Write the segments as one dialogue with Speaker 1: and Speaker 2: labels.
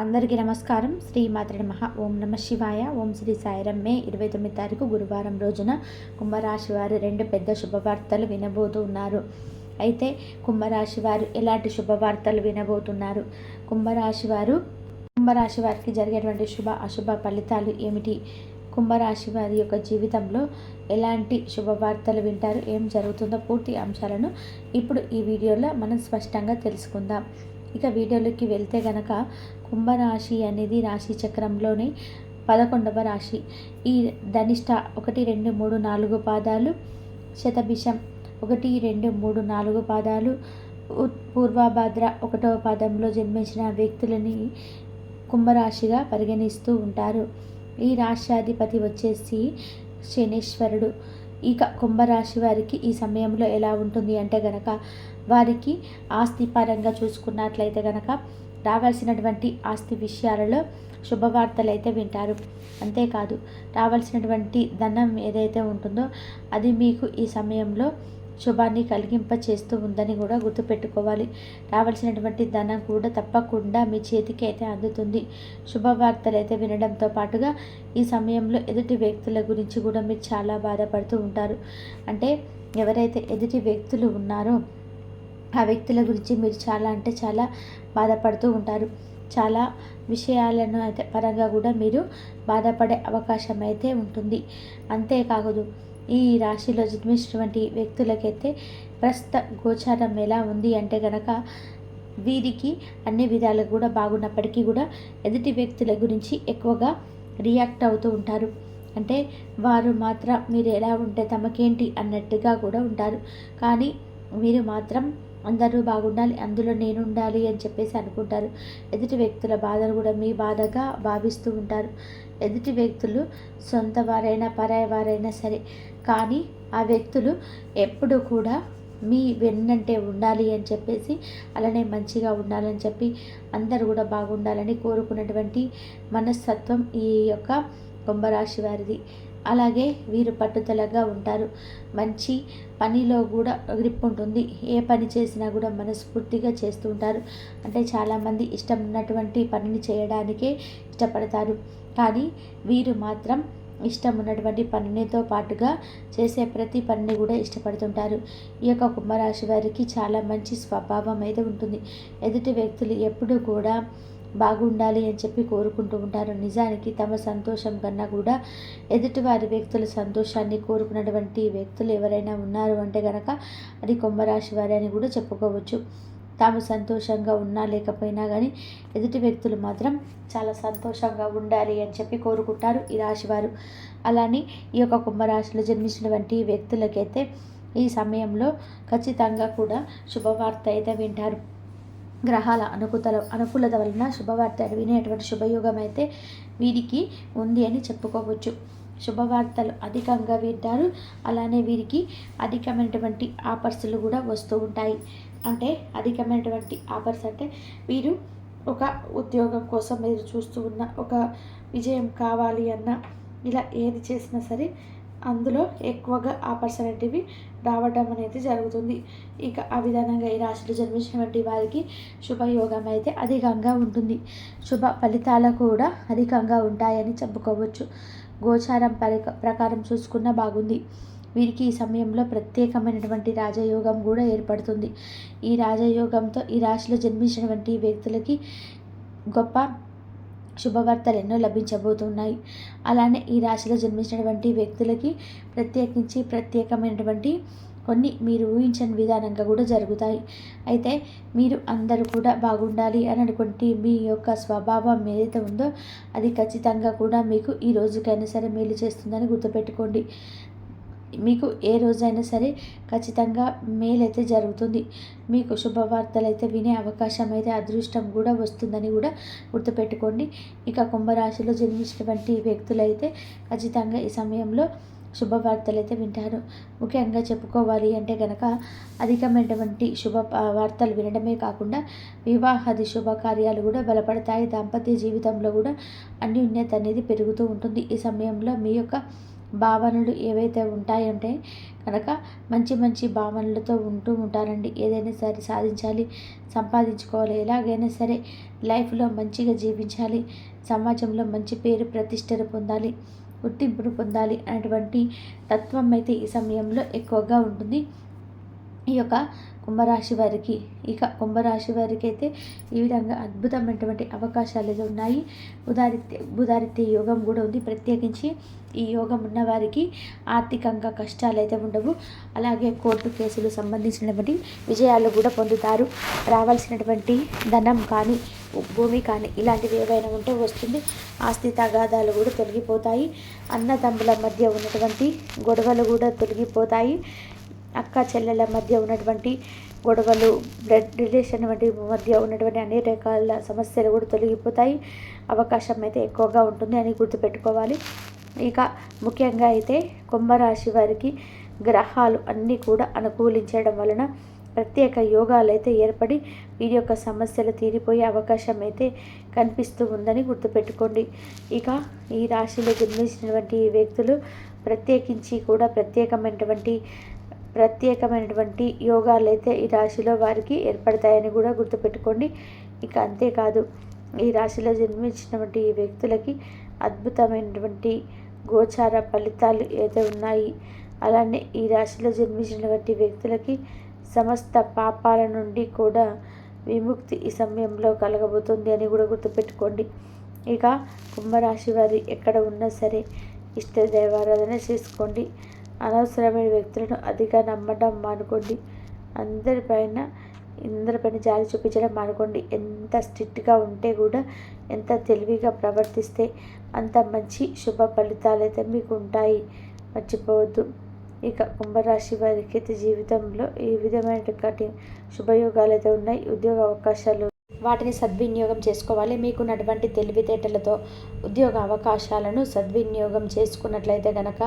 Speaker 1: అందరికీ నమస్కారం. శ్రీమాత్రే నమః. ఓం నమ శివాయ. ఓం శ్రీ సాయిరం. మే 29 తారీఖు గురువారం రోజున కుంభరాశి వారు రెండు పెద్ద శుభవార్తలు వినబోతూ ఉన్నారు. అయితే కుంభరాశి వారు ఎలాంటి శుభవార్తలు వినబోతున్నారు? కుంభరాశి వారికి జరిగేటువంటి శుభ అశుభ ఫలితాలు ఏమిటి? కుంభరాశి వారి యొక్క జీవితంలో ఎలాంటి శుభవార్తలు వింటారు? ఏం జరుగుతుందో పూర్తి అంశాలను ఇప్పుడు ఈ వీడియోలో మనం స్పష్టంగా తెలుసుకుందాం. ఇక వీడియోలోకి వెళ్తే గనక కుంభరాశి అనేది రాశి చక్రంలోని 11వ రాశి. ఈ ధనిష్ట 1, 2, 3, 4 పాదాలు, శతభిషం 1, 2, 3, 4 పాదాలు, పూర్వభద్ర 1వ పాదంలో జన్మించిన వ్యక్తులని కుంభరాశిగా పరిగణిస్తూ ఉంటారు. ఈ రాష్ట్రాధిపతి వచ్చేసి శనీశ్వరుడు. ఇక కుంభరాశి వారికి ఈ సమయంలో ఎలా ఉంటుంది అంటే గనక వారికి ఆస్తి పరంగా చూసుకున్నట్లయితే గనక రావాల్సినటువంటి ఆస్తి విషయాలలో శుభవార్తలు అయితే వింటారు. అంతేకాదు రావాల్సినటువంటి ధనం ఏదైతే ఉంటుందో అది మీకు ఈ సమయంలో శుభాన్ని కలిగింప చేస్తూ ఉందని కూడా గుర్తుపెట్టుకోవాలి. రావాల్సినటువంటి ధనం కూడా తప్పకుండా మీ చేతికి అయితే అందుతుంది. శుభవార్తలు అయితే వినడంతో పాటుగా ఈ సమయంలో ఎదుటి వ్యక్తుల గురించి కూడా మీరు చాలా బాధపడుతూ ఉంటారు. అంటే ఎవరైతే ఎదుటి వ్యక్తులు ఉన్నారో ఆ వ్యక్తుల గురించి మీరు చాలా బాధపడుతూ ఉంటారు. చాలా విషయాలను అయితే పరంగా కూడా మీరు బాధపడే అవకాశం అయితే ఉంటుంది. అంతేకాదు ఈ రాశిలో జన్మించినటువంటి వ్యక్తులకైతే ప్రస్తుత గోచారం ఎలా ఉంది అంటే గనక వీరికి అన్ని విధాలు కూడా బాగున్నప్పటికీ కూడా ఎదుటి వ్యక్తుల గురించి ఎక్కువగా రియాక్ట్ అవుతూ ఉంటారు. అంటే వారు మాత్రం మీరు ఎలా ఉంటే తమకేంటి అన్నట్టుగా కూడా ఉంటారు. కానీ మీరు మాత్రం అందరూ బాగుండాలి, అందులో నేను ఉండాలి అని చెప్పేసి అనుకుంటారు. ఎదుటి వ్యక్తుల బాధను కూడా మీ బాధగా భావిస్తూ ఉంటారు. ఎదుటి వ్యక్తులు సొంత వారైనా పరాయి వారైనా సరే, కానీ ఆ వ్యక్తులు ఎప్పుడు కూడా మీ వెన్నంటే ఉండాలి అని చెప్పేసి, అలానే మంచిగా ఉండాలని చెప్పి అందరూ కూడా బాగుండాలని కోరుకున్నటువంటి మనస్తత్వం ఈ యొక్క కుంభరాశి వారిది. అలాగే వీరు పట్టుదలగా ఉంటారు. మంచి పనిలో కూడా గ్రిప్ ఉంటుంది. ఏ పని చేసినా కూడా మనస్ఫూర్తిగా చేస్తూ ఉంటారు. అంటే చాలామంది ఇష్టం ఉన్నటువంటి పనిని చేయడానికే ఇష్టపడతారు. కానీ వీరు మాత్రం ఇష్టం ఉన్నటువంటి పనితో పాటుగా చేసే ప్రతి పనిని కూడా ఇష్టపడుతుంటారు. ఈ యొక్క కుంభరాశి వారికి చాలా మంచి స్వభావం అయితే ఉంటుంది. ఎదుటి వ్యక్తులు ఎప్పుడూ కూడా బాగుండాలి అని చెప్పి కోరుకుంటూ ఉంటారు. నిజానికి తమ సంతోషం కన్నా కూడా ఎదుటివారి వ్యక్తుల సంతోషాన్ని కోరుకున్నటువంటి వ్యక్తులు ఎవరైనా ఉన్నారు అంటే కనుక అది కుంభరాశి వారి అని కూడా చెప్పుకోవచ్చు. తాము సంతోషంగా ఉన్నా లేకపోయినా కానీ ఎదుటి వ్యక్తులు మాత్రం చాలా సంతోషంగా ఉండాలి అని చెప్పి కోరుకుంటారు ఈ రాశివారు. అలానే ఈ యొక్క కుంభరాశిలో జన్మించినటువంటి వ్యక్తులకైతే ఈ సమయంలో ఖచ్చితంగా కూడా శుభవార్త అయితే వింటారు. గ్రహాల అనుకూలత వలన శుభవార్త వినేటువంటి శుభయోగం అయితే వీరికి ఉంది అని చెప్పుకోవచ్చు. శుభవార్తలు అధికంగా వింటారు. అలానే వీరికి అధికమైనటువంటి ఆఫర్స్లు కూడా వస్తూ ఉంటాయి. అంటే అధికమైనటువంటి ఆఫర్స్ అంటే వీరు ఒక ఉద్యోగం కోసం మీరు చూస్తూ ఉన్న ఒక విజయం కావాలి అన్న ఇలా ఏది చేసినా సరే అందులో ఎక్కువగా ఆఫర్స్ అనేటివి రావడం అనేది జరుగుతుంది. ఇక ఆ విధానంగా ఈ రాశిలో జన్మించినటువంటి వారికి శుభయోగం అయితే అధికంగా ఉంటుంది. శుభ ఫలితాలు కూడా అధికంగా ఉంటాయని చెప్పుకోవచ్చు. గోచారం ప్రకారం చూసుకున్న బాగుంది. వీరికి ఈ సమయంలో ప్రత్యేకమైనటువంటి రాజయోగం కూడా ఏర్పడుతుంది. ఈ రాజయోగంతో ఈ రాశిలో జన్మించినటువంటి వ్యక్తులకి గొప్ప శుభవార్తలు ఎన్నో లభించబోతున్నాయి. అలానే ఈ రాశిలో జన్మించినటువంటి వ్యక్తులకి ప్రత్యేకమైనటువంటి కొన్ని మీరు ఊహించని విధానంగా కూడా జరుగుతాయి. అయితే మీరు అందరూ కూడా బాగుండాలి అని అనుకుంటే మీ యొక్క స్వభావం ఏదైతే ఉందో అది ఖచ్చితంగా కూడా మీకు ఈ రోజుకైనా సరే మేలు చేస్తుందని గుర్తుపెట్టుకోండి. మీకు ఏ రోజైనా సరే ఖచ్చితంగా మేలైతే జరుగుతుంది. మీకు శుభవార్తలు అయితే వినే అవకాశం అయితే అదృష్టం కూడా వస్తుందని కూడా గుర్తుపెట్టుకోండి. ఇక కుంభరాశిలో జన్మించినటువంటి వ్యక్తులైతే ఖచ్చితంగా ఈ సమయంలో శుభవార్తలు అయితే వింటారు. ముఖ్యంగా చెప్పుకోవాలి అంటే కనుక అధికమైనటువంటి వార్తలు వినడమే కాకుండా వివాహాది శుభకార్యాలు కూడా బలపడతాయి. దాంపత్య జీవితంలో కూడా అన్యోన్యత అనేది పెరుగుతూ ఉంటుంది. ఈ సమయంలో మీ యొక్క భావనలు ఏవైతే ఉంటాయంటే కనుక మంచి మంచి భావనలతో ఉంటూ ఉంటారండి. ఏదైనా సరే సాధించాలి, సంపాదించుకోవాలి, ఎలాగైనా సరే లైఫ్లో మంచిగా జీవించాలి, సమాజంలో మంచి పేరు ప్రతిష్టలు పొందాలి, గుర్తింపును పొందాలి అనేటువంటి తత్వం అయితే ఈ సమయంలో ఎక్కువగా ఉంటుంది ఈ యొక్క కుంభరాశి వారికి. ఇక కుంభరాశి వారికి అయితే ఈ విధంగా అద్భుతమైనటువంటి అవకాశాలు అయితే ఉన్నాయి. బుధాదిత్య యోగం కూడా ఉంది. ప్రత్యేకించి ఈ యోగం ఉన్న వారికి ఆర్థికంగా కష్టాలు అయితే ఉండవు. అలాగే కోర్టు కేసులు సంబంధించినటువంటి విజయాలు కూడా పొందుతారు. రావాల్సినటువంటి ధనం కానీ, భూమి కానీ ఇలాంటివి ఏవైనా ఉంటే వస్తుంది. ఆస్తి తగాదాలు కూడా తొలగిపోతాయి. అన్నదమ్ముల మధ్య ఉన్నటువంటి గొడవలు కూడా తొలగిపోతాయి. అక్క చెల్లెల మధ్య ఉన్నటువంటి గొడవలు, బ్లడ్ రిలేషన్ వంటి మధ్య ఉన్నటువంటి అన్ని రకాల సమస్యలు కూడా తొలగిపోతాయి. అవకాశం అయితే ఎక్కువగా ఉంటుంది అని గుర్తుపెట్టుకోవాలి. ఇక ముఖ్యంగా అయితే కుంభరాశి వారికి గ్రహాలు అన్నీ కూడా అనుకూలించడం వలన ప్రత్యేక యోగాలు అయితే ఏర్పడి వీరి యొక్క సమస్యలు తీరిపోయే అవకాశం అయితే కనిపిస్తూ ఉందని గుర్తుపెట్టుకోండి. ఇక ఈ రాశిలో జన్మించినటువంటి వ్యక్తులు ప్రత్యేకించి కూడా ప్రత్యేకమైనటువంటి యోగాలు అయితే ఈ రాశిలో వారికి ఏర్పడతాయని కూడా గుర్తుపెట్టుకోండి. ఇక అంతేకాదు ఈ రాశిలో జన్మించినటువంటి ఈ వ్యక్తులకి అద్భుతమైనటువంటి గోచార ఫలితాలు అయితే ఉన్నాయి. అలానే ఈ రాశిలో జన్మించినటువంటి వ్యక్తులకి సమస్త పాపాల నుండి కూడా విముక్తి ఈ సమయంలో కలగబోతుంది అని కూడా గుర్తుపెట్టుకోండి. ఇక కుంభరాశి వారి ఎక్కడ ఉన్నా సరే ఇష్ట దైవారాధన చేసుకోండి. అనవసరమైన వ్యక్తులను అతిగా నమ్మడం మానుకోండి. అందరిపైన జాలి చూపించడం మానుకోండి. ఎంత స్ట్రిక్ట్గా ఉంటే కూడా, ఎంత తెలివిగా ప్రవర్తిస్తే అంత మంచి శుభ ఫలితాలు అయితే మీకు ఉంటాయి, మర్చిపోవద్దు. ఇక కుంభరాశి వారికి అయితే జీవితంలో ఈ విధమైనటువంటి శుభయోగాలు అయితే ఉన్నాయి. ఉద్యోగ అవకాశాలు వాటిని సద్వినియోగం చేసుకోవాలి. మీకున్నటువంటి తెలివితేటలతో ఉద్యోగ అవకాశాలను సద్వినియోగం చేసుకున్నట్లయితే కనుక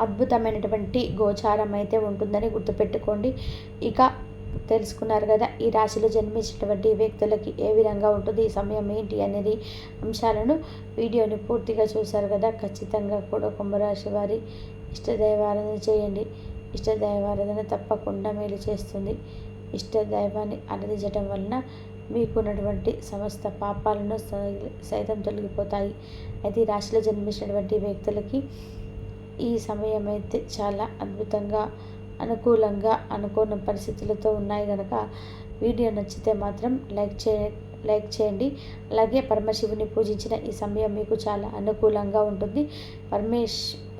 Speaker 1: అద్భుతమైనటువంటి గోచారం అయితే ఉంటుందని గుర్తుపెట్టుకోండి. ఇక తెలుసుకున్నారు కదా ఈ రాశిలో జన్మించినటువంటి వ్యక్తులకి ఏ విధంగా ఉంటుంది, ఈ సమయం ఏంటి అనేది అంశాలను వీడియోని పూర్తిగా చూశారు కదా. ఖచ్చితంగా కూడా కుంభరాశి వారి ఇష్టదైవారాధన చేయండి. ఇష్టదైవారాధన తప్పకుండా మేలు చేస్తుంది. ఇష్టదైవాన్ని ఆరాధించడం వలన మీకున్నటువంటి సమస్త పాపాలను సైతం తొలగిపోతాయి. అయితే ఈ రాశిలో జన్మించినటువంటి వ్యక్తులకి ఈ సమయం అయితే చాలా అద్భుతంగా, అనుకూలంగా, అనుకోని పరిస్థితులతో ఉన్నాయి కనుక వీడియో నచ్చితే మాత్రం లైక్ చేయండి. అలాగే పరమశివుని పూజించిన ఈ సమయం మీకు చాలా అనుకూలంగా ఉంటుంది.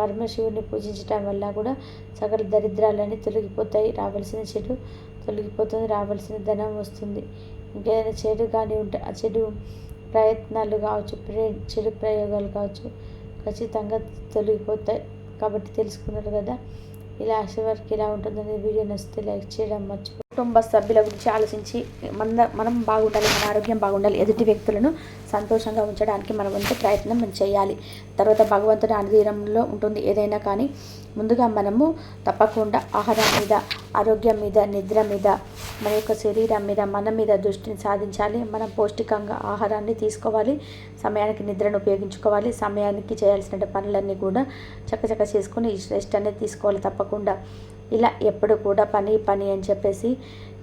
Speaker 1: పరమశివుని పూజించడం వల్ల కూడా సకల దరిద్రాలన్నీ తొలగిపోతాయి. రావాల్సిన చెడు తొలగిపోతుంది, రావాల్సిన ధనం వస్తుంది. ఇంకేదైనా చెడు కానీ ఉంటే ఆ చెడు ప్రయత్నాలు కావచ్చు, చెడు ప్రయోగాలు కావచ్చు ఖచ్చితంగా తొలగిపోతాయి. కాబట్టి తెలుసుకున్నారు కదా ఇలా రాశి వారికి ఇలా ఉంటుందని. వీడియో నచ్చితే లైక్ చేయడం మర్చిపో. కుటుంబ సభ్యుల గురించి ఆలోచించి మనం బాగుండాలి, మన ఆరోగ్యం బాగుండాలి, ఎదుటి వ్యక్తులను సంతోషంగా ఉంచడానికి మన వంతు ప్రయత్నం మనం చేయాలి. తర్వాత భగవంతుడి అనుదీనంలో ఉంటుంది ఏదైనా. కానీ ముందుగా మనము తప్పకుండా ఆహారం మీద, ఆరోగ్యం మీద, నిద్ర మీద, మన యొక్క శరీరం మీద, మన మీద దృష్టిని సాధించాలి. మనం పౌష్టికంగా ఆహారాన్ని తీసుకోవాలి, సమయానికి నిద్రను ఉపయోగించుకోవాలి, సమయానికి చేయాల్సిన పనులన్నీ కూడా చక్కచక్క చేసుకొని రెస్ట్ అనేది తీసుకోవాలి తప్పకుండా. ఇలా ఎప్పుడు కూడా పని అని చెప్పేసి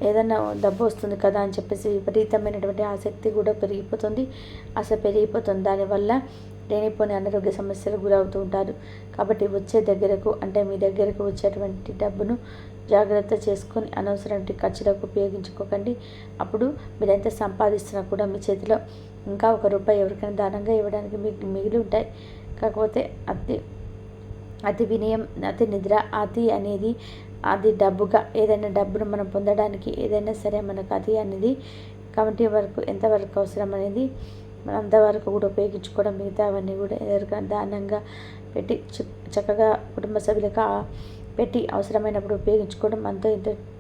Speaker 1: ఏదైనా డబ్బు వస్తుంది కదా అని చెప్పేసి విపరీతమైనటువంటి ఆసక్తి కూడా పెరిగిపోతుంది, పెరిగిపోతుంది. దానివల్ల లేనిపోని అనారోగ్య సమస్యలు గురవుతూ ఉంటారు. కాబట్టి మీ దగ్గరకు వచ్చేటువంటి డబ్బును జాగ్రత్త చేసుకొని అనవసరమైన ఖర్చులకు ఉపయోగించుకోకండి. అప్పుడు మీరు ఎంత సంపాదిస్తున్నా కూడా మీ చేతిలో ఇంకా ₹1 ఎవరికైనా దానంగా ఇవ్వడానికి మీకు మిగిలి ఉంటాయి. కాకపోతే అతి వినయం, అతి నిద్ర, అనేది అది డబ్బుగా ఏదైనా డబ్బును మనం పొందడానికి ఏదైనా సరే మనకు అది అనేది కాబట్టి ఎంతవరకు అవసరం అనేది మనం అంతవరకు కూడా ఉపయోగించుకోవడం, మిగతా అవన్నీ కూడా ఎవరికైనా దానంగా పెట్టి చక్కగా కుటుంబ సభ్యులకు పెట్టి అవసరమైనప్పుడు ఉపయోగించుకోవడం.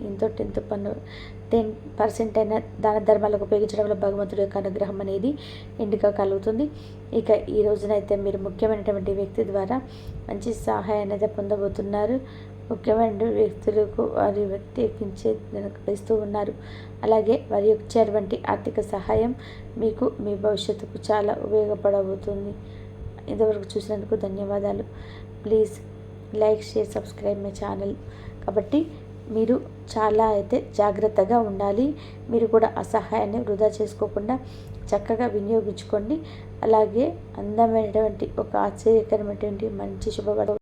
Speaker 1: ఎంతో 10% అయినా దాన ధర్మాలకు ఉపయోగించడం వల్ల భగవంతుడి యొక్క అనుగ్రహం అనేది ఇంటిగా కలుగుతుంది. ఇక ఈ రోజునైతే మీరు ముఖ్యమైనటువంటి వ్యక్తి ద్వారా మంచి సహాయాన్ని అయితే పొందబోతున్నారు. ముఖ్యమైన వ్యక్తులకు వారి ప్రత్యేకించే ఇస్తూ ఉన్నారు. అలాగే వారి ఇచ్చేటువంటి ఆర్థిక సహాయం మీకు మీ భవిష్యత్తుకు చాలా ఉపయోగపడబోతుంది. ఇంతవరకు చూసినందుకు ధన్యవాదాలు. Please like share subscribe my channel. కాబట్టి మీరు చాలా అయితే జాగ్రత్తగా ఉండాలి. మీరు కూడా ఆ సహాయాన్ని వృధా చేసుకోకుండా చక్కగా వినియోగించుకోండి. అలాగే అందమైనటువంటి ఒక ఆశ్చర్యకరమైనటువంటి మంచి శుభవార్త